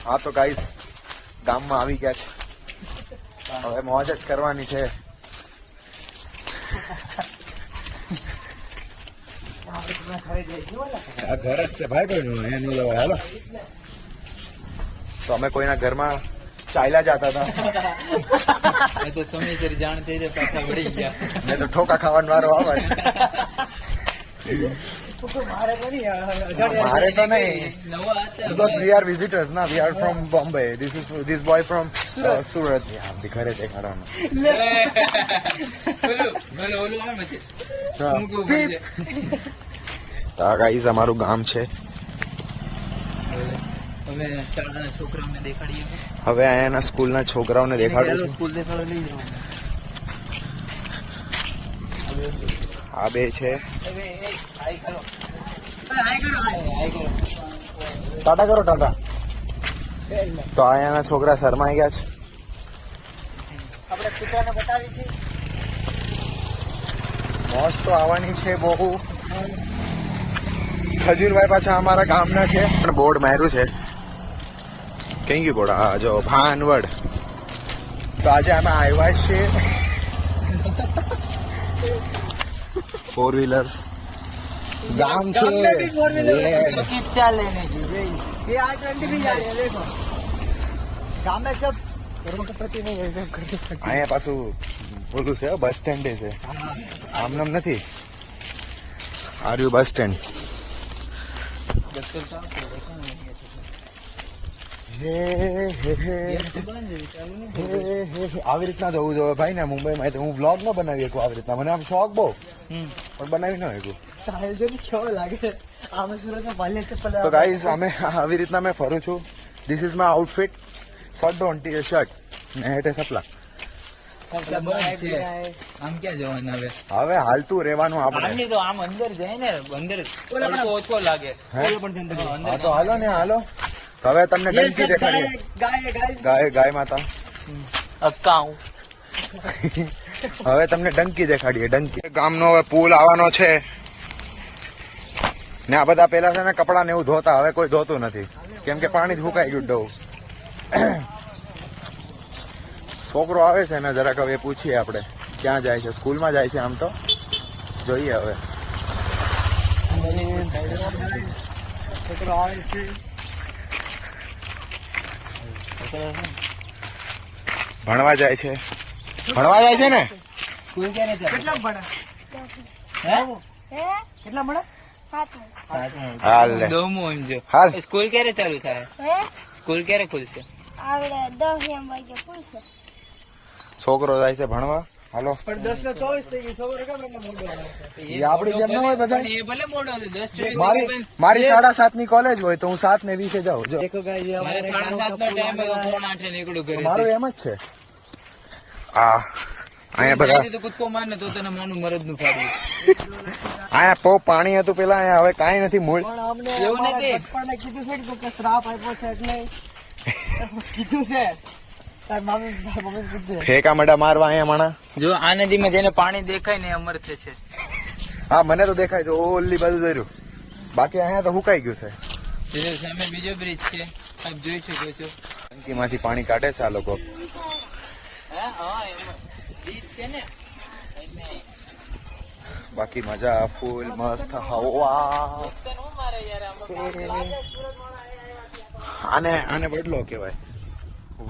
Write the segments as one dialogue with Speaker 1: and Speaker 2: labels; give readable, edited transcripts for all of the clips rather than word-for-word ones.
Speaker 1: હા તો ગાઈસ ગામમાં આવી ગયા છે, હવે મોજ જ કરવાની છે. આ ઘર જ છે ભાઈ, કોઈ એનું લેવાય. હાલો તો અમે કોઈના ઘરમાં ચાલ્યા જતા હતા,
Speaker 2: તો સમયસર જાણ થઈ જાય, પાછા વળી ગયા.
Speaker 1: મેં તો ઠોકા ખાવાનો વારો આવે. મારે તો નહીં, because we are visitors ના, we are from Bombay. This boy from Surat. યાર ઘરે દેખાડવાનું. તો ગાઈસ અમારું ગામ છે.
Speaker 2: હવે શાળાના છોકરાઓને દેખાડીએ.
Speaker 1: હવે અહીંયાના સ્કૂલના છોકરાઓને દેખાડું
Speaker 2: સ્કૂલ દેખાડો લઈ જાઓ.
Speaker 1: આ બે છે. ટાટા કરો ટાટા. તો અહીંયાના છોકરા શરમાઈ ગયા છે.
Speaker 2: આપણે કૂતરાને બતાવી છે.
Speaker 1: મોજ તો આવવાની છે બહુ. ખજૂરભાઈ પાછા અમારા ગામના છે, પણ બોર્ડ માર્યું છે. કઈ ગયું બોર્ડ? હા જો ભાનવડ. તો આજે અમે આવ્યા છે 4 વ્હીલર્સ. ગામ છે અહીંયા પાછું બોલું છે, બસ સ્ટેન્ડ છે, આમનામ નથી. આર્યુ બસ સ્ટેન્ડ. આવી રીતના જવું જોઈએ ભાઈ ને મુંબઈમાં. હું વ્લોગ ન બનાવી શકું આવી રીતના, મને આમ શોખ બહુ, પણ બનાવી ન શકું. તો ગાઈઝ અમે આવી રીતના મેં ફરું છું. This is my outfit. Shirt don't shirt ને હેઠે સપલા.
Speaker 2: આમ ક્યાં જવાનું હવે?
Speaker 1: હવે હાલતું રહેવાનું આપણે.
Speaker 2: તો આમ અંદર જાય ને, અંદર ઓછો લાગે.
Speaker 1: હા તો હાલો ને હાલો. હવે તમને ડંકી દેખાડીએ. ગાય માતા
Speaker 2: અક્કાઉ.
Speaker 1: હવે તમને ડંકી દેખાડીએ. ડંકી ગામનો હવે પુલ આવવાનો છે ને. આ બધા પેલા છે ને કપડા ને એવું ધોતા, હવે કોઈ ધોતું નથી, કેમ કે પાણી સુકાઈ ગયું ડવું. છોકરો આવે છે ને, જરાક હવે પૂછીએ આપણે ક્યાં જાય છે. સ્કૂલમાં જાય છે આમ તો, જોઈએ હવે. છોકરો આવે છે. ભણવા જાય છે. ભણવા જાય છે ને.
Speaker 2: સ્કૂલ ક્યારે ચાલે?
Speaker 3: કેટલા ભણે? કેટલા ભણે?
Speaker 1: હાલ લે.
Speaker 2: દોમું એમ જો.
Speaker 1: હાલ.
Speaker 2: સ્કૂલ ક્યારે ચાલુ થાય? સ્કૂલ ક્યારે ખુલશે?
Speaker 1: છોકરો જાય છે ભણવા. હાલો.
Speaker 3: પણ 10:24 થઈ ગઈ. છોકરો કેમ એટલો મોડો આવે?
Speaker 1: એ આપડી જેમ ન હોય બધા.
Speaker 2: એ ભલે મોડો છે, 10:24.
Speaker 1: મારી 7:30 ની કોલેજ હોય તો હું 7:20 જાઉં. જો
Speaker 3: દેખો ગાઈસ, ये
Speaker 2: મારે
Speaker 3: हमारे
Speaker 2: 7:30 નો ટાઈમ હોય, 8:30 નીકળું ઘરે.
Speaker 1: મારું એમ જ છે. આ અહીંયા બધા
Speaker 2: તો કૂદકો માર ને તો તને માનું મરદ નું ફાડ્યું.
Speaker 1: અહીંયા બહુ પાણી હતું પેલા, અહીંયા હવે કાંઈ નથી. મૂળ
Speaker 3: પણ અમને
Speaker 2: એવું
Speaker 3: અમારા
Speaker 2: નથી.
Speaker 3: પપ્પાને કીધું છે કે શ્રાપ આપ્યો છે એટલે કીધું છે. તાર મમ્મી પૂછે
Speaker 1: ફેંકા મડા મારવા અહીંયા માણા.
Speaker 2: જો આ નદીમાં જેને પાણી દેખાય ને એ અમર થશે.
Speaker 1: હા મને તો દેખાય છે, ઓલી બાજુ જોયું. બાકી અહીંયા તો હુકાઈ ગયું છે.
Speaker 2: પેલો સામે બીજો બ્રિજ છે, આપ જોઈ શકો છો.
Speaker 1: ટંકીમાંથી પાણી કાઢે છે આ લોકો.
Speaker 2: હા એમાં બ્રિજ છે ને એટલે
Speaker 1: બાકી મજા ફૂલ મસ્ત હવા.
Speaker 2: નુકસાન હું મારે યાર આમાં.
Speaker 1: આને વડલો કહેવાય,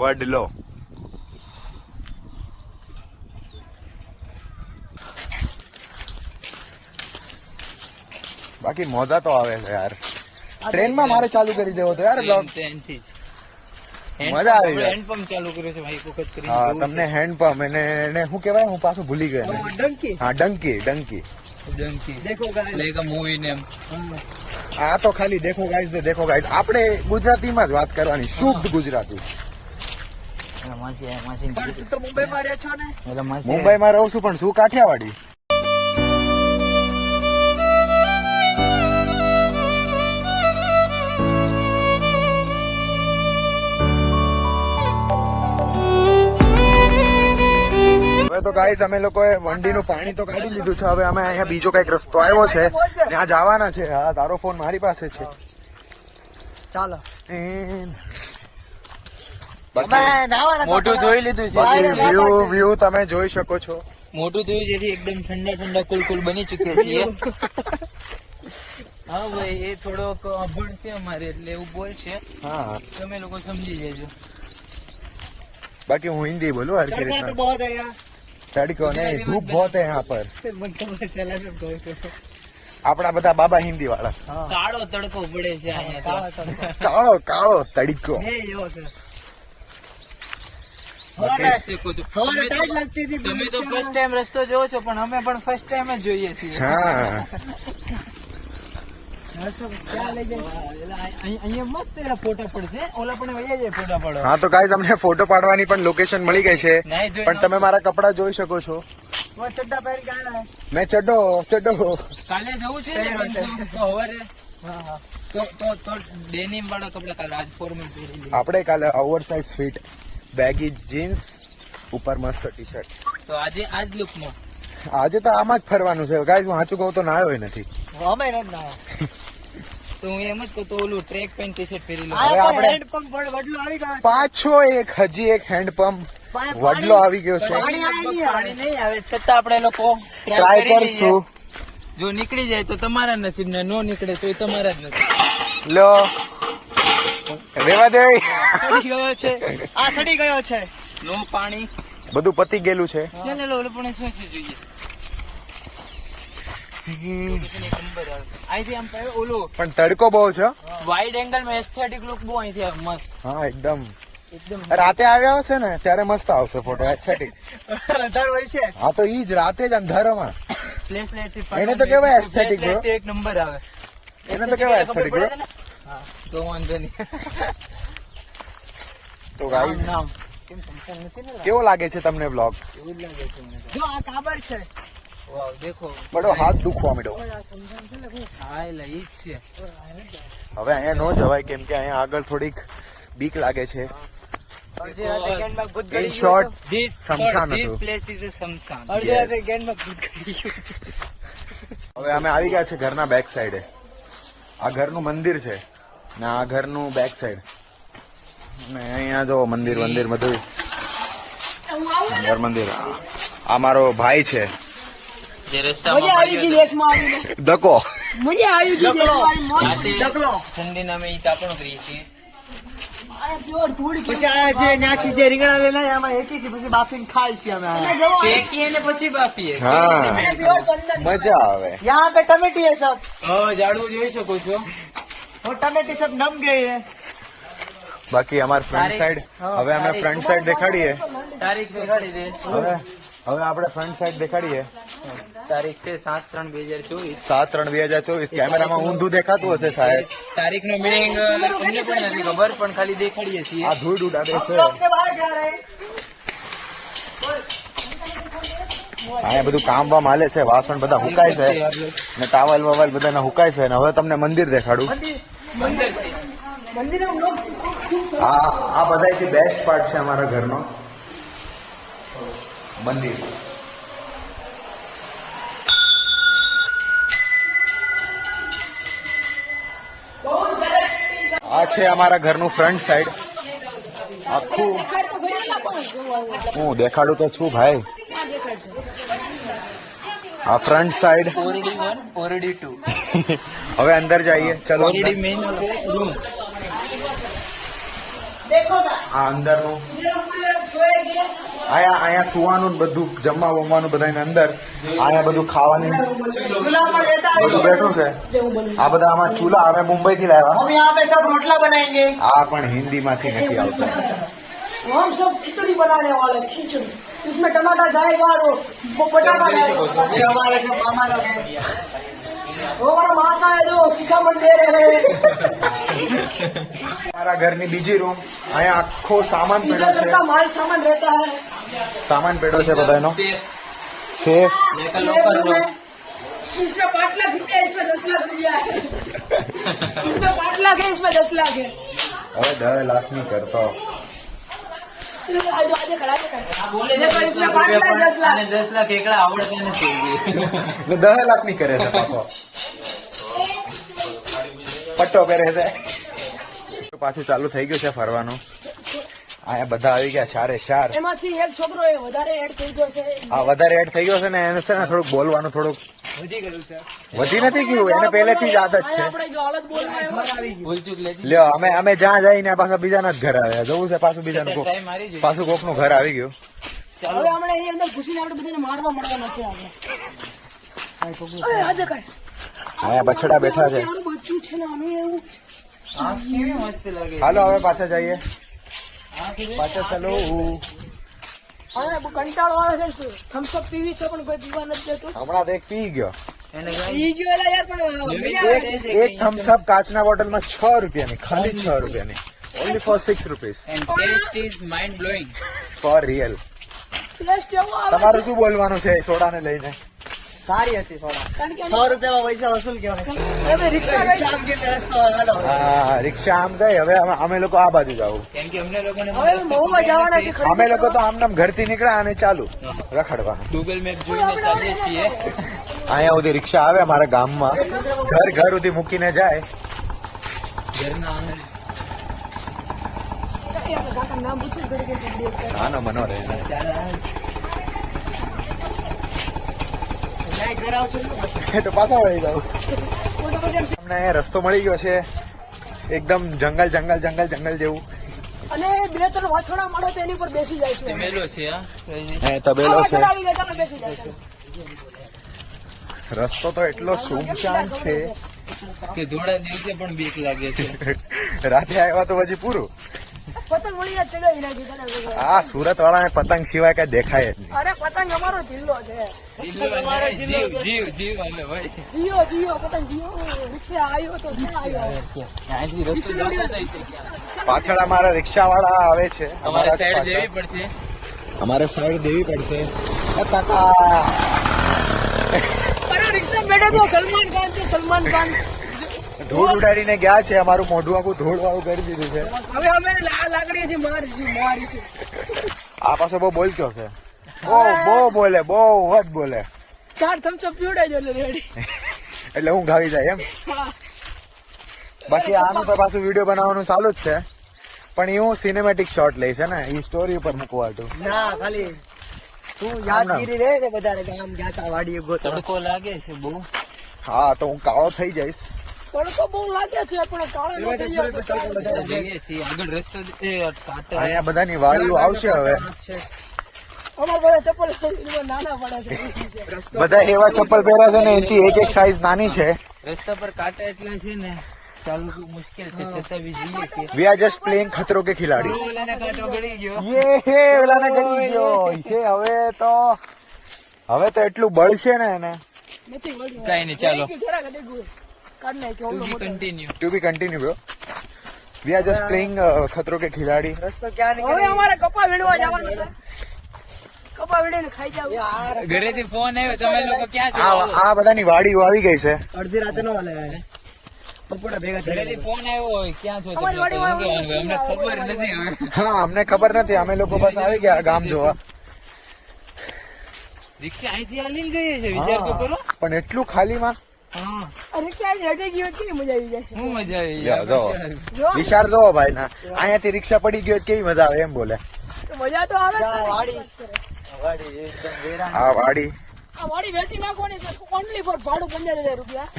Speaker 1: વડલો. બાકી મોજા તો આવે છે યાર. ટ્રેનમાં મારે ચાલુ કરી દેવો તો યાર બ્લોગ.
Speaker 2: ટ્રેનથી
Speaker 1: મજા આવી જાય.
Speaker 2: હેન્ડપંપ ચાલુ કર્યો છે ભાઈ, એક વખત કરીને
Speaker 1: હા
Speaker 2: જોવું
Speaker 1: તમને હેન્ડપંપ એને શું કહેવાય, હું પાછું ભૂલી ગયો એને.
Speaker 3: ડંકી.
Speaker 1: હા ડંકી.
Speaker 2: છે. ડંકી.
Speaker 3: દેખો ગાઈસ.
Speaker 2: લાઈક અ મૂવી નેમ.
Speaker 1: આ તો ખાલી દેખો ગાઈસ ને દેખો ગાઈસ. આપણે ગુજરાતીમાં જ વાત કરવાની, શુદ્ધ ગુજરાતી.
Speaker 3: પણ તો મુંબઈમાં રહ્યા છો ને?
Speaker 1: મુંબઈમાં રહું છું પણ શું કાઠિયાવાડી. હવે તો ગાઈસ અમે લોકોએ વંડીનું પાણી તો કાઢી લીધું છે. હવે અમે અહીંયા બીજો કઈક રસ્તો આવ્યો છે, ત્યાં જવાના છે. હા તારો ફોન મારી પાસે છે.
Speaker 3: ચાલો. અમે નાવાના
Speaker 2: મોટું જોઈ લીધું છે
Speaker 1: બાકી વ્યૂ તમે જોઈ શકો છો.
Speaker 2: મોટું જોયું જેથી એકદમ ઠંડા ઠંડા કુલ બની ચુક્યા છીએ. હા ભાઈ એ થોડોક અભણ છે અમારે એટલે એવું બોલશે
Speaker 1: હા
Speaker 2: તમે લોકો સમજી જજો.
Speaker 1: बाकी હું હિન્દી बोलूं हर
Speaker 3: तड़का तो
Speaker 1: किसी
Speaker 3: बहुत है यहाँ
Speaker 1: तड़को नहीं धूप बहुत है यहाँ पर.
Speaker 3: मन खबर चला सब कहूँ છું.
Speaker 1: આપણા બધા બાબા હિન્દી વાળા.
Speaker 2: કાળો તડકો પડે છે અહીંયા તો.
Speaker 1: કાળો કાળો તડકો.
Speaker 3: ये एવો છે.
Speaker 2: જોઈ શકો છો.
Speaker 3: हमारे टाइट लगती थी
Speaker 2: તમે તો ફર્સ્ટ ટાઈમ રસ્તો જોવો છો પણ અમે પણ ફર્સ્ટ ટાઈમ જ જોઈએ છીએ.
Speaker 1: હા
Speaker 3: क्या ले जाए
Speaker 2: અહીંયા મસ્ત એના ફોટા પડશે ઓલા પણ વૈયા જાય ફોટા પડો.
Speaker 1: હા તો ગાઈઝ અમને ફોટો પાડવાની પણ લોકેશન મળી ગઈ છે.
Speaker 2: નહીં જોઈ
Speaker 1: પણ તમે મારા કપડા જોઈ શકો છો.
Speaker 3: वो चड्डा पहन के आया है
Speaker 1: મેં ચડો
Speaker 2: કાલે જવું છે ને તો સવારે તો ડેનિમ વાળા કપડા કાલે આજ ફોર્મલ પહેરી લઈએ.
Speaker 1: આપણે કાલે ઓવરસાઇઝ ફિટ બેગી જીન્સ ઉપર મસ્ત ટી શર્ટ.
Speaker 2: તો આજે આજ લુકમાં
Speaker 1: આજે તો આમાં જ ફરવાનું છે ગાઈઝ. હું સાચું કહું તો નાયો નથી.
Speaker 3: અમે નથી ના
Speaker 2: તો હું એમ જ કહું તો ઓલું ટ્રેક પેન્ટ ટી શર્ટ પહેરી લઉં.
Speaker 3: આયા
Speaker 1: આપણે-
Speaker 3: પણ હેન્ડ પંપ વડલો આવી ગયો
Speaker 1: પાછો હજી એક હેન્ડપંપ વડલો આવી ગયો છે.
Speaker 3: પાણી આયા નહીં
Speaker 2: પાણી નહીં આવે છતાં આપણે લોકો
Speaker 1: ટ્રાય કરશું.
Speaker 2: જો નીકળી જાય તો તમારા નસીબ ને નો નીકળે તો એ તમારા જ નસીબ.
Speaker 1: લો રેવા દે.
Speaker 3: સડી ગયો છે આ સડી ગયો છે
Speaker 2: નો પાણી
Speaker 1: બધું પતી ગયેલું છે.
Speaker 2: ચાલે ઓલું પણ શું શું જોઈએ લોકેશન એક નંબર આવે. અહીંથી આમ કહે ઓલું
Speaker 1: પણ તડકો બહુ છે.
Speaker 2: વાઇડ એંગલ માં એસ્થેટિક લુક બહુ અહીંથી આવે મસ્ત
Speaker 1: હા એકદમ
Speaker 2: એકદમ
Speaker 1: રાતે આવ્યા હશે ને ત્યારે મસ્ત આવશે ફોટો એસ્થેટિક.
Speaker 3: દર હોય છે
Speaker 1: હા તો ઈ જ રાતે જ અંધારામાં.
Speaker 2: ફ્લેશ લાઇટ થી
Speaker 1: એને તો કહેવાય aesthetic bro.
Speaker 2: એક નંબર આવે.
Speaker 1: એને તો કહેવાય aesthetic bro.
Speaker 2: હા તો વાંધો નહીં.
Speaker 1: તો ગાઈઝ
Speaker 2: નામ કેમ સમજણ નથી ને
Speaker 1: કેવો લાગે છે તમને બ્લોગ?
Speaker 2: એવું જ લાગે છે મને તો.
Speaker 3: જો આ કાબર છે
Speaker 2: વાવ દેખો
Speaker 1: બડો હાથ દુખવા માંડ્યો.
Speaker 2: હા એટલે ઈ જ છે.
Speaker 1: હવે અહીંયા નો જવાય કેમ કે અહીંયા આગળ થોડીક બીક લાગે છે.
Speaker 3: અડધી રાતે ગેન્ડમાં ભૂત ગળી
Speaker 1: ઇન
Speaker 3: ગયું
Speaker 1: શોર્ટ
Speaker 2: This
Speaker 1: શમશાન
Speaker 2: this
Speaker 1: હતું.
Speaker 2: place is a શમશાન.
Speaker 3: અડધી રાતે
Speaker 1: Yes.
Speaker 3: ગેન્ડમાં ભૂત ગળી ગયું
Speaker 1: હવે અમે આવી ગયા છે ઘરના બેક સાઈડે. આ ઘરનું મંદિર છે ને આ ઘરનું બેક સાઈડ. અને અહીંયા જો મંદિર બધું મંદિર. આ મારો ભાઈ છે
Speaker 2: જે રસ્તામાં મળ્યો
Speaker 1: દકો.
Speaker 2: રાતે
Speaker 3: ઢગલો
Speaker 2: ઠંડીના અમે ઈ તાપણું કરીએ છીએ.
Speaker 3: પછી આ જે ન્યાથી જે રીંગણા લઈને આવ્યા, એમાં એકી છે પછી બાફીને ખાઈ છીએ અમે આયા।
Speaker 2: શેકીએ ને પછી બાફીએ.
Speaker 1: હા મજા આવે.
Speaker 3: यहाँ पे टमेटी है सब
Speaker 2: હવે જાડવું જોઈ શકો છો.
Speaker 3: वो टमेटी सब नम गई है।
Speaker 1: બાકી અમાર ફ્રન્ટ સાઈડ હવે અમે ફ્રન્ટ સાઈડ દેખાડીએ.
Speaker 2: તારીખ દેખાડી દે.
Speaker 1: હવે આપણે ફ્રન્ટ સાઈડ દેખાડીએ.
Speaker 2: તારીખ છે 7/3/2024.
Speaker 1: 7/3/2024. કેમેરામાં ઊંધું દેખાતું હશે સાહેબ.
Speaker 2: તારીખનો મિનિંગ અમને પણ નથી ખબર પણ ખાલી દેખાડીએ છીએ.
Speaker 1: આ ધૂળ ઉડાડે છે.
Speaker 3: लोग से बाहर जा रहे हैं।
Speaker 1: અહીંયા બધું કામ વામ હાલે છે. વાસણ બધા હુકાય છે ને ટાવલ વવલ બધાના હુકાય છે. ને હવે તમને મંદિર દેખાડું. આ બધાથી બેસ્ટ પાર્ટ છે અમારા ઘરનો મંદિર. આ છે અમારા ઘરનું ફ્રન્ટ સાઈડ. આખું હું દેખાડું તો છું ભાઈ. આ ફ્રન્ટ સાઈડ.
Speaker 2: ઓરડી 1 ઓરડી 2.
Speaker 1: હવે અંદર જઈએ ચલો.
Speaker 2: ઓરડી મેઇન છે રૂમ.
Speaker 3: देखो ना
Speaker 1: આ અંદરનું અહીંયા સુવાનું ને બધું જમવા વમવાનું બધા અંદર. અહીંયા બધું ખાવાની
Speaker 3: चूल्हा पर रहता है।
Speaker 1: બધું બેઠું છે. આ બધા આમાં ચૂલા અમે મુંબઈ થી લાવ્યા.
Speaker 3: हम यहाँ पे सब रोटला बनाएंगे।
Speaker 1: આ પણ હિન્દી માંથી નથી આવતા.
Speaker 4: हम सब खिचड़ी बनाने वाले हैं, खिचड़ी इसमें टमाटर जाएगा और वो पटाखा जाएगा।
Speaker 3: ये हमारे सब मामा लोग हैं।
Speaker 4: वो हमारा मासा है जो शिखामण दे रहे हैं।
Speaker 1: મારા ઘરની બીજી રૂમ. અહીંયા આખો સામાન
Speaker 4: इधर
Speaker 1: પડ્યો
Speaker 4: सबका
Speaker 1: છે.
Speaker 4: माल सामान रहता है।
Speaker 1: સામાન પડ્યો છે બધાનો.
Speaker 2: Safe.
Speaker 1: સેફ.
Speaker 2: લેકર
Speaker 4: ये
Speaker 2: લોકર
Speaker 4: रूम
Speaker 2: નો.
Speaker 4: है। इसमें 5 लाख रुपया है, इसमें 10 लाख रुपया है। इसमें 5 लाख है, इसमें 10 लाख है।
Speaker 1: હવે 10 લાખ ની કરતો.
Speaker 4: आगे खड़ा है।
Speaker 2: આ બોલે છે
Speaker 4: देखो,
Speaker 2: 10
Speaker 4: इसमें
Speaker 2: લાખ
Speaker 4: 5 लाख
Speaker 2: રૂપિયા
Speaker 4: 10
Speaker 2: પણ
Speaker 4: लाख।
Speaker 2: આને 10 લાખ એકલા આવડતા નથી.
Speaker 1: ને 10 લાખ ની કરે છે પાછો. પટ્ટો પહેરે છે. પાછું ચાલુ થઈ ગયું છે ફરવાનું. અહીંયા બધા આવી ગયા ચારે ચાર.
Speaker 4: એમાંથી એક છોકરો એ વધારે એડ થઈ ગયો છે.
Speaker 1: આ વધારે એડ થઈ ગયો છે ને એને છે ને થોડુંક બોલવાનું થોડુંક
Speaker 3: વધી ગયું છે.
Speaker 1: વધી નથી ગયું, એને પહેલેથી જ આદત છે.
Speaker 4: આપણે જો હાલત બોલવા
Speaker 2: ભૂલચૂક લેતી
Speaker 1: લ્યો અમે જ્યાં જઈને પાછા બીજાના જ ઘર આવ્યા. જવું છે પાછું બીજાનું કોક,
Speaker 2: ટ્રાય મારી જોઈએ.
Speaker 1: પાછું કોકનું ઘર આવી ગયું.
Speaker 2: ચાલો
Speaker 4: હવે આપણે એની અંદર ઘૂસીને આપણે બધાને મારવા મળવાના છે આપણે. અરે આજે કાંઈ.
Speaker 1: અહીંયા બછડા બેઠા છે.
Speaker 4: આનું બચ્ચું છે ને આનું એવું.
Speaker 2: આ કેવી મસ્ત લાગે.
Speaker 1: હાલો હવે પાછા જઈએ,
Speaker 2: આ કેવી-
Speaker 1: પાછા ચલો.
Speaker 4: અને બહુ કંટાળો આવે છે. થમ્સઅપ પીવી છે પણ કોઈ પીવા નથી દેતું.
Speaker 1: હમણાં તો એક પી ગયો.
Speaker 2: એને ગાઈ-
Speaker 4: પી ગયો એટલે યાર પણ બીજા
Speaker 1: એક થમ્સઅપ કાચના બોટલમાં 6 રૂપિયાની, ખાલી 6 રૂપિયાની, only for 6 rupees,
Speaker 2: And taste is mind blowing.
Speaker 1: For real.
Speaker 4: Taste એવો આવે
Speaker 1: તમારું શું બોલવાનું છે સોડાને લઈને?
Speaker 3: સારી હતી સોડા.
Speaker 4: કારણ કે
Speaker 3: 100 રૂપિયામાં પૈસા વસૂલ કહેવાય.
Speaker 4: હવે રિક્ષા ગઈ.
Speaker 3: આમ કે રસ્તો હાલો.
Speaker 1: હા, રિક્ષા આમ ગઈ. હવે અમે લોકો આ બાજુ જાવ.
Speaker 2: કેમ કે અમને લોકોને
Speaker 4: હવે મહુમાં જવાના છે ખરીદી
Speaker 1: અમે લોકો તો આમનામ ઘરથી નીકળ્યા અને ચાલુ રખડવાનું.
Speaker 2: ગૂગલ મેપ જોઈને ચાલીએ છીએ.
Speaker 1: અહીંયા સુધી રિક્ષા આવે અમારા ગામમાં, ઘર સુધી મૂકીને જાય.
Speaker 2: ઘરના આંગણે.
Speaker 4: કાકા નામ પૂછ્યું ઘડી કે ઘડી કે.
Speaker 1: આનો મનો રહે.
Speaker 3: લાઈટ કરાવશું ને.
Speaker 1: એ તો પાછા વળી જાવ.
Speaker 4: ફોટો પછી એમ
Speaker 1: અમને અહીંયા રસ્તો મળી ગયો છે, એકદમ જંગલ જંગલ જંગલ જંગલ જેવું.
Speaker 4: અને બે ત્રણ વાછડા મળે તો એની પર બેસી જાય છે.
Speaker 2: મેલો છે આ.
Speaker 1: અહીંયા તબેલો છે.
Speaker 4: વાછડા આવી ગયા ચાલો બેસી જાય છે.
Speaker 1: રસ્તો તો એટલો સુમસાન છે,
Speaker 2: કે ધોળા દિવસે પણ બીક લાગે છે.
Speaker 1: રાતે આવ્યા તો પછી પૂરું.
Speaker 4: પતંગ વળી યાદ ચડાવી નાખી તને કોઈ.
Speaker 1: આ સુરત વાળાને પતંગ સિવાય કઈ દેખાય જ નહીં.
Speaker 4: અરે પતંગ અમારો જિલ્લો છે.
Speaker 2: જીવ જીવ જીવ હાલે ભાઈ.
Speaker 4: જીઓ જીઓ પતંગ જીઓ. રિક્ષા આવ્યો તો ક્યાં આવ્યો?
Speaker 2: અહીંથી રસ્તો જતો થાય છે.
Speaker 1: પાછળ અમારા રિક્ષા વાળા આવે છે.
Speaker 2: અમારે
Speaker 1: અમારા જ
Speaker 2: સાઈડ દેવી
Speaker 1: પાછળ.
Speaker 2: પડશે.
Speaker 1: અમારે સાઈડ દેવી પડશે. એ કાકા
Speaker 4: અરે રિક્ષા બેઠો તો સલમાન ખાન છે. સલમાન ખાન
Speaker 1: ધૂળ ઉડાડીને ગયા છે, અમારું મોઢું આખું ધૂળ વાળું કરી દીધું છે.
Speaker 4: હવે અમે લાકડીથી મારીશું.
Speaker 1: આ પાછો બહુ બોલતો છે, બહુ બોલે, બહુ જ બોલે.
Speaker 4: 4 થમ્સઅપ પીવડાઈ દો એટલે રેડી.
Speaker 1: એટલે હું ગાવી જાય એમ. બાકી આનું તો પાછું વિડીયો બનાવવાનું ચાલુ જ છે, પણ એ હું સિનેમેટિક શોટ લઈશ ને, એ સ્ટોરી ઉપર મૂકવા હતું.
Speaker 3: ના ખાલી તું યાદગીરી રહે ને વધારે ગામ જાતા વાડીએ ગોતો.
Speaker 2: તડકો લાગે છે બહુ.
Speaker 1: હા તો હું કાળો થઈ જઈશ.
Speaker 4: તડકો બહુ લાગે છે પણ કાળો ન થઈ જાય તો સારું છે.
Speaker 2: જઈએ છીએ આગળ રસ્તો કાંટો.
Speaker 1: અહીંયા બધાની વાડીઓ આવશે હવે.
Speaker 4: અમારા બધા ચપ્પલ નાના પડે છે.
Speaker 1: બધા એવા ચપ્પલ પહેર્યા છે ને, એનથી એક સાઈઝ નાની છે.
Speaker 2: રસ્તા પર કાંટા એટલા છે ને, ચાલવું મુશ્કેલ છે, છતાં બી જઈએ છીએ.
Speaker 1: વી are just playing Khatron Ke Khiladi.
Speaker 2: ઓલાને કાંટો ગળી ગયો.
Speaker 1: યે હે ઓલાને ગળી ગયો. હવે તો એટલું બળશે ને એને.
Speaker 4: નથી વળ્યું.
Speaker 2: કાંઈ નહીં, ચાલો.
Speaker 4: જરાક ડેગું. કાઢ નાખ્યો.
Speaker 2: ટુ
Speaker 4: ઓલો
Speaker 2: બી
Speaker 4: મોટો.
Speaker 2: Continue.
Speaker 1: To be continue bro. We are just playing Khatron Ke Khiladi.
Speaker 3: રસ્તો ક્યાં
Speaker 4: હવે
Speaker 3: નીકળે?
Speaker 4: અમારે કપા વીણવા જવાનું છે. કપા વીણીને ખાઈ જાવ.
Speaker 2: ઘરેથી ફોન આવ્યો, તમે લોકો ક્યાં છો?
Speaker 1: આ બધાની વાડીઓ આવી ગઈ છે.
Speaker 3: અડધી રાતે નો હાલે બપોરે ભેગા થઈ
Speaker 2: ઘરેથી ફોન આવ્યો હોય, ક્યાં છો તમે
Speaker 4: અમારી
Speaker 2: લોકો?
Speaker 4: વાડીમાં
Speaker 2: એમ કહેવાનું, અમને ખબર નથી હવે.
Speaker 1: હા અમને ખબર નથી, અમે લોકો બસ આવી ગયા ગામ જોવા.
Speaker 2: રિક્ષા અહીંથી હાલીને ગઈ છે, વિચાર તો કરો.
Speaker 1: હા, પણ એટલું ખાલીમાં
Speaker 2: હા,
Speaker 4: આ રિક્ષા આજે હટી ગયો કેવી મજા આવી જાય.
Speaker 2: શું મજા આવી
Speaker 1: લ્યો, જો.
Speaker 4: જો
Speaker 1: વિચાર જો ભાઈ ના, અહીંયાથી રિક્ષા પડી ગયો તો કેવી મજા આવે એમ બોલે.
Speaker 4: મજા તો આવે જ.
Speaker 3: જા, વાડી.
Speaker 2: વાડી એકદમ વેરાન.
Speaker 1: આ વાડી
Speaker 4: આ વાડી વેચી નાખવાની છે ઓનલી ફોર ભાડું 15,000 રૂપિયા.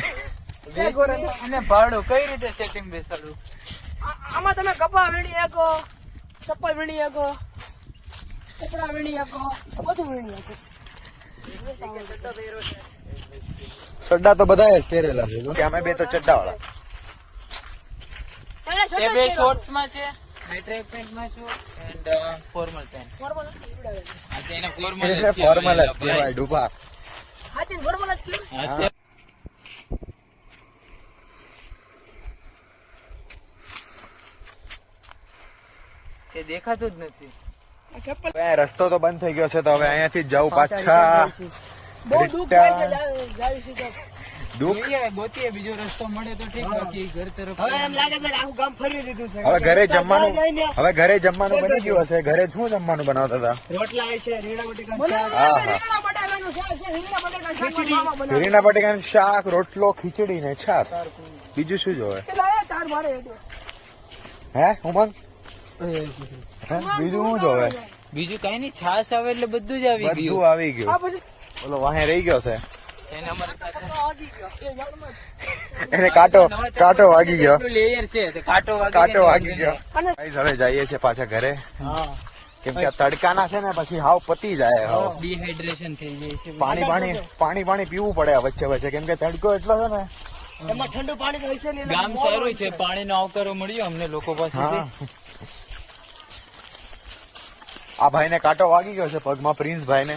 Speaker 2: અને ભાડું કઈ રીતે સેટિંગ બેસાડું?
Speaker 4: આમાં તમે કપા વીણી શકો, ચપ્પલ વીણી શકો, કપડા વીણી શકો, બધું વીણી શકો.
Speaker 1: ચડ્ડા તો બધા જ પહેરેલા છે. કે અમે બે તો ચડ્ડા વાળા.
Speaker 4: એને
Speaker 2: એ
Speaker 4: છતાં
Speaker 2: બે
Speaker 4: જ
Speaker 2: શોર્ટ્સ માં છે, મેં ટ્રેક પેન્ટ માં છું એન્ડ ફોર્મલ પેન્ટ.
Speaker 4: ફોર્મલ જ પીવડાવે છે.
Speaker 2: આ તો એને ફોર્મલ
Speaker 1: એટલે ફોર્મલ જ કહેવાય ડૂબા.
Speaker 4: હાચી ફોર્મલ જ કહેવાય.
Speaker 2: એ દેખાતું જ નથી.
Speaker 4: આ ચપ્પલ
Speaker 1: હવે રસ્તો તો બંધ થઈ ગયો છે, તો હવે અહીંયાથી જ જવું પાછા.
Speaker 4: બહુ દુઃખ થાય છે જાવી છે તો.
Speaker 1: દુઃખ.
Speaker 2: જોઈએ, ગોતીએ બીજો રસ્તો મળે તો ઠીક, બાકી ઘર તરફ
Speaker 3: હવે એમ લાગે છે કે આખું ગામ ફરી લીધું છે.
Speaker 1: હવે ઘરે જમવાનું,
Speaker 3: જાય નહીં ને.
Speaker 1: હવે ઘરે જમવાનું બની ગયું હશે. ઘરે શું જમવાનું બનાવતા હતા?
Speaker 3: રોટલા આવે છે રીંગણા બટેકા
Speaker 4: મને
Speaker 3: શાક.
Speaker 1: હા, હા.
Speaker 4: રીંગણા બટાકાનું શાક છે, રીંગણા બટાકા શાક મારા મામા બનાવે.
Speaker 1: રીંગણા બટેકાનું શાક, રોટલો, ખીચડી ને છાસ. બીજું શું જોવે?
Speaker 4: એટલે આ તાર મારે હતો.
Speaker 1: હે ઉમંગ? હે? બીજું શું જોવે?
Speaker 2: બીજું કઈ નહીં, છાશ આવે એટલે બધું જ આવી
Speaker 1: બધું
Speaker 2: ગયું.
Speaker 1: આવી
Speaker 4: આ
Speaker 1: ગયું.
Speaker 4: પછી
Speaker 1: ઓલો વાહે રહી ગયો છે,
Speaker 2: એને અમારે
Speaker 4: આગી ગયો એ ઝાડમાં.
Speaker 1: એને કાંટો વાગી ગયો.
Speaker 2: લેયર છે તો કાંટો
Speaker 1: કાંટો વાગી ગયો.
Speaker 4: અને
Speaker 1: Guys, હવે જઈએ છીએ પાછા ઘરે, કેમ કે આ તડકાના છે ને પછી હાવ પતી જાય. હાવ
Speaker 2: ડિહાઇડ્રેશન થઈ જાય છે.
Speaker 1: પાણી પીવું પડે આ વચ્ચે વચ્ચે, કેમ કે તડકો એટલો છે ને.
Speaker 3: એમાં ઠંડુ પાણી તો હશે નહીં.
Speaker 2: ગામ સારું છે, પાણીનો આવકારો મળ્યો અમને લોકો પાસેથી.
Speaker 1: હા. આ ભાઈને કાંટો વાગી ગયો છે પગમાં, પ્રિન્સ ભાઈને.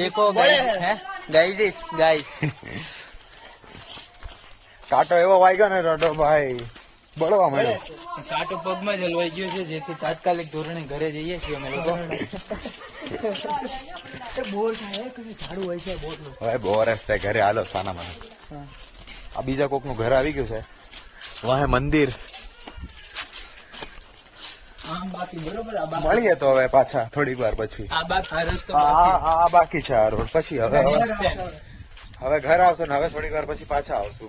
Speaker 2: દેખો ગાઈસ, હે ગાઈસ
Speaker 1: કાંટો એવો વાગ્યો ને રડો ભાઈ બળવા મળ્યો.
Speaker 2: કાંટો પગમાં જ હલવાઈ ગયો છે, જેથી તાત્કાલિક ધોરણે ઘરે જઈએ છીએ અમે લોકો.
Speaker 3: બોર થાય કશું ઝાડુ હોય છે બોરનું.
Speaker 1: હવે બોરસ છે ઘરે, હાલો સાના મને. આ બીજા કોક નું ઘર આવી ગયું છે, વાહે મંદિર.
Speaker 2: આમ બાકી બરોબર, આ બાકી
Speaker 1: મળીએ તો હવે પાછા થોડીક વાર પછી.
Speaker 2: આ બાકી આ રસ્તો બાકી.
Speaker 1: આ બાકી છે આ રોડ, પછી હવે ઘર આવશે ને હવે થોડીક વાર પછી પાછા આવશું.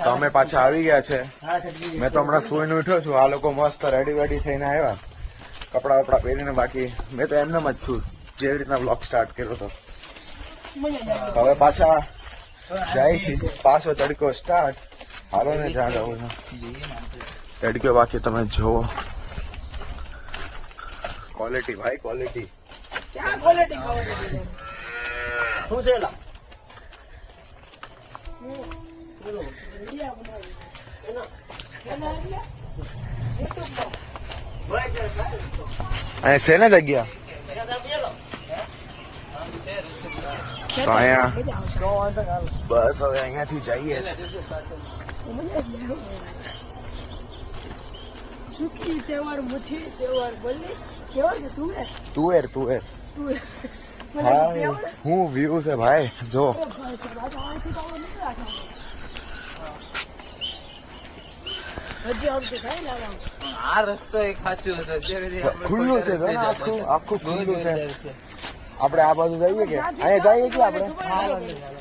Speaker 1: તો અમે પાછા આવી ગયા છે. મેં તો હમણાં સુઈને ઉઠ્યો છું, આ લોકો મસ્ત રેડી વેડી થઈને આવ્યા, કપડા વપડા પહેરીને. બાકી મેં તો એમનેમ જ છું, જેવી રીતના બ્લોગ સ્ટાર્ટ કર્યો હતો.
Speaker 4: મજા આવે.
Speaker 1: હવે પાછા જાય છે, પાછો તડકો સ્ટાર્ટ. હાલો ને જ્યાં જવું છે તડકો. બાકી તમે જુઓ ક્વોલિટી ભાઈ, ક્વોલિટી.
Speaker 4: ક્યાં ક્વોલિટી ક્વોલિટી
Speaker 3: શું છે એલા?
Speaker 4: વિડિયા બનાવી એના એટલે યુટ્યુબમાં
Speaker 3: ભાઈ છે સાહેબ.
Speaker 1: અહીંયા છે ને જગ્યા,
Speaker 3: એના તરફ ગયેલો.
Speaker 1: તો અહીંયા
Speaker 4: મજા આવશે.
Speaker 3: તો વાંધો નહીં, હાલો.
Speaker 1: બસ હવે અહીંયાથી જઈએ છે.
Speaker 4: સુખી તહેવાર મુઠી તહેવાર બોલી તહેવાર કે તું હે
Speaker 1: તુવેર
Speaker 4: તું હે
Speaker 1: હા, હું વ્યૂ છે ભાઈ જો.
Speaker 4: હજી આવશે થાય ને આરામ.
Speaker 2: આ રસ્તો એક સાચું હતો, અત્યારે આપણે
Speaker 1: ખુલ્લું છે
Speaker 2: ખોટા રસ્તે
Speaker 1: આખું
Speaker 2: જતા.
Speaker 1: આખું ખુલ્લું છે.
Speaker 2: બહુ જોરદાર છે.
Speaker 1: આપણે આ બાજુ જઈએ કે અહીંયા જઈએ કે આપણે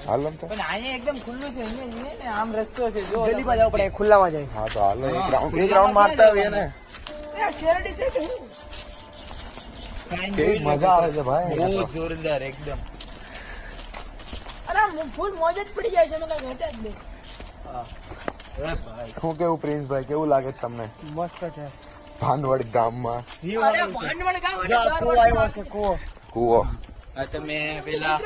Speaker 1: હાલો ને તો.
Speaker 2: પણ અહીંયા એકદમ ખુલ્લું છે, અહીંયા ને આમ રસ્તો છે જો.
Speaker 3: ગલીમાં જવું પડે, ખુલ્લામાં જાય.
Speaker 1: હા તો હાલો એક રાઉન્ડ મારતા આવીએ ને.
Speaker 4: એ શેરડી છે કે હું
Speaker 2: ફાઇન
Speaker 1: કેવી
Speaker 2: જોઈ લો.
Speaker 1: મજા આવે છે ભાઈ અહીંયા
Speaker 2: બહુ
Speaker 1: તો.
Speaker 2: જોરદાર એકદમ.
Speaker 4: અરે ફૂલ મોજ જ પડી જાય છે મને કઈ ઘટે જ નહીં.
Speaker 2: હા. અરે ભાઈ
Speaker 1: શું કેવું પ્રિન્સભાઈ, કેવું લાગે છે તમને
Speaker 3: મસ્ત છે.
Speaker 1: ભાનવડ ગામમાં
Speaker 4: અરે ભાંડવડ ગામ
Speaker 3: જો આ કૂવો આવ્યો છે, કૂવો.
Speaker 1: કૂવો?
Speaker 2: આ તમે પેલા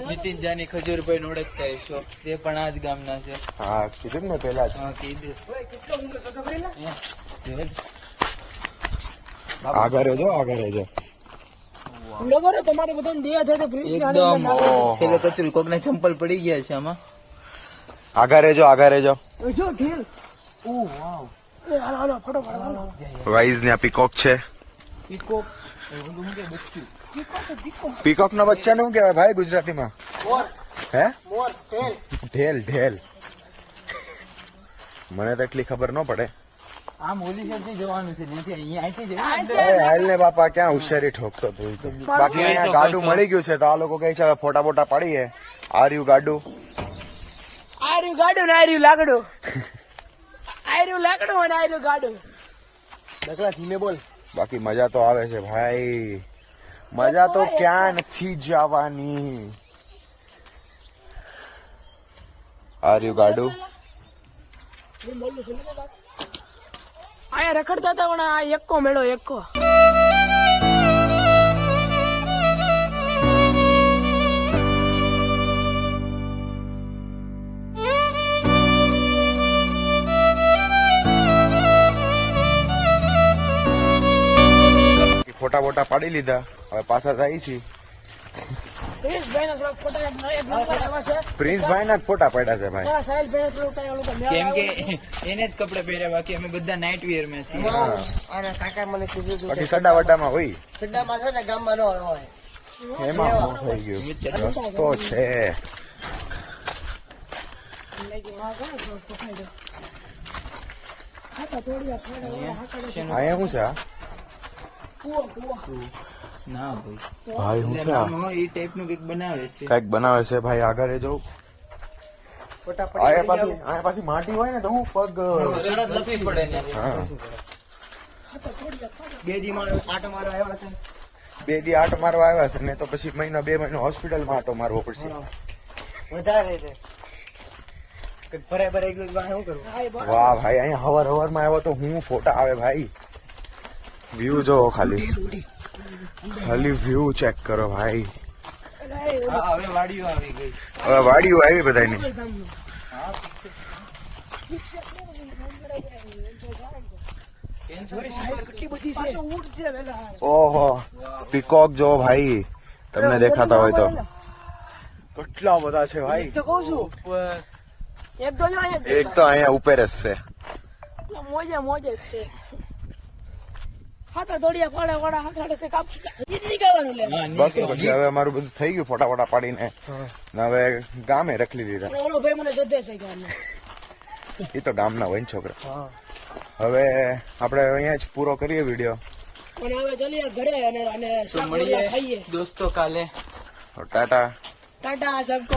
Speaker 2: નીતિન જાની ખજૂરભાઈ ને ઓળખતા હશો, તે પણ આ જ ગામના છે.
Speaker 1: હા કીધું ને પેલા જ.
Speaker 2: હા, કીધું.
Speaker 1: આગળ રહેજો, આગળ રહેજો.
Speaker 4: લોકો રે તમારે બધાને દયા થાય તો પ્રિન્સ
Speaker 2: એકદમ
Speaker 1: ઓહો.
Speaker 2: છેલ્લે કચરું કોકને ચંપલ પડી ગયા છે આમાં.
Speaker 1: આગળ રહેજો, આગળ રહેજો.
Speaker 4: જો ઢીલ
Speaker 2: ઓહ વાવ.
Speaker 4: એ હાલો હાલો ફોટો પાડો
Speaker 1: વાઇઝ ને આ પીકોક છે.
Speaker 2: પીકોક એવું શું કે બચ્ચું.
Speaker 1: પીકોક નો બચ્ચા નું કહેવાય ભાઈ ગુજરાતીમાં?
Speaker 3: મોર,
Speaker 1: હે?
Speaker 3: મોર, ઢેલ.
Speaker 1: ઢેલ, ઢેલ. મને તો એટલી ખબર ન પડે.
Speaker 2: આમ ઓલી સાઈડ થી જવાનું છે, ત્યાંથી અહીંયા અહીંથી જવાનું.
Speaker 1: એ હાલ ને બાપા, ક્યાં હોશિયારી ઠોકતો તું તો. બાકી અહીંયા ગાડું મળી ગયું છે તો આ લોકો કહે છે હવે ફોટા બોટા પાડીએ. આ રહ્યું ગાડું.
Speaker 4: આર્યું ગાડું ને આર્યું લાકડું આર્યું લાકડું અને આર્યું ગાડું.
Speaker 3: ડગલા ધીમે બોલ.
Speaker 1: બાકી મજા તો આવે છે ભાઈ, મજા તો ક્યાં નથી જવાની. આ રહ્યું ગાડું.
Speaker 4: આયા રખડતા હતા પણ આ એકો મેળો એકો.
Speaker 1: ફોટા બોટા પાડી લીધા, હવે પાછા જાય છે.
Speaker 4: પ્રિન્સભાઈ ના થોડાક ફોટા એક નંબર એવા છે.
Speaker 1: પ્રિન્સભાઈ ના જ ફોટા પડ્યા છે ભાઈ.
Speaker 4: હા, સાહિલભાઈ થોડું કઈ ઓલું મેળો
Speaker 2: કેમ કે
Speaker 4: આવે.
Speaker 2: એને જ કપડા પહેર્યા, બાકી અમે બધા નાઇટ વેર માં છીએ.
Speaker 1: હા.
Speaker 3: અને કાકા મને કીધું હતું
Speaker 1: બાકી સડા વડામાં હોય
Speaker 3: સડ્ડામાં છે ને ગામમાં ન હોય.
Speaker 1: એમાં હું થઈ ગયું. રસ્તો છે.
Speaker 4: હા, ઘણો થોડોક પકડાઈ દો. હાથા તોડ્યા, ફાડ્યા, હાકડે છે.
Speaker 1: અહીંયા શું છે આ?
Speaker 4: કૂવો, કૂવો.
Speaker 2: ના ભાઈ,
Speaker 1: ભાઈ શું છે આ?
Speaker 2: એ ટાઈપ નું કઈક બનાવે છે.
Speaker 1: કઈક બનાવે છે ભાઈ, આગળ જવું.
Speaker 3: ફોટા
Speaker 1: અહીંયા પાછી માટી હોય ને તો હું પગ.
Speaker 2: તરત ઘસી પડે ને.
Speaker 1: હા.
Speaker 3: બે દી માં આટો મારવા આવ્યા છે.
Speaker 1: 2 દી આટ મારવા આવ્યા છે ને તો પછી મહિનો 2 મહિનો હોસ્પિટલમાં આટો મારવો પડશે.
Speaker 3: વધારે છે. કે ભરે ભરે એકલું જ શું કરવું?
Speaker 1: વાહ ભાઈ, અહીંયા હવારમાં આવ્યો તો હું ફોટા આવે ભાઈ. વ્યૂ જોવો ખાલી વ્યૂ ચેક કરો ભાઈ.
Speaker 2: હા, હવે વાડીઓ આવી ગઈ.
Speaker 1: હવે વાડીઓ આવી બધાની.
Speaker 3: કેટલી બધી છે.
Speaker 4: પાછો ઊંટ છે વેલા.
Speaker 1: ઓહો, પીકોક જો ભાઈ, તમને દેખાતા હોય તો. કેટલા બધા છે ભાઈ.
Speaker 3: તો કહું છું.
Speaker 2: ઉપર
Speaker 4: એક તો જો અહીંયા
Speaker 1: એક તો અહીંયા ઉપર જ છે.
Speaker 4: મોજે મોજે જ છે. હાથા દોડિયા પાડા વાળા હાથાડે છે કાપી નહીં કરવાનું લે.
Speaker 1: બસ તો પછી હવે અમારું બધું થઈ ગયું ફોટા ફોટા પાડીને. ને હવે ગામે રખલી દીધા.
Speaker 4: અને ઓલો ભાઈ મને સધે છે કે આને.
Speaker 1: એ તો ગામના હોય ને છોકરા. હવે આપણે અહીંયા જ પૂરો કરીએ વિડીયો.
Speaker 4: અને હવે ચલીએ ઘરે અને
Speaker 2: તો
Speaker 4: શાક
Speaker 2: મળીએ
Speaker 4: ખાઈએ.
Speaker 2: દોસ્તો કાલે.
Speaker 1: ટાટા.
Speaker 4: ટાટા સબકો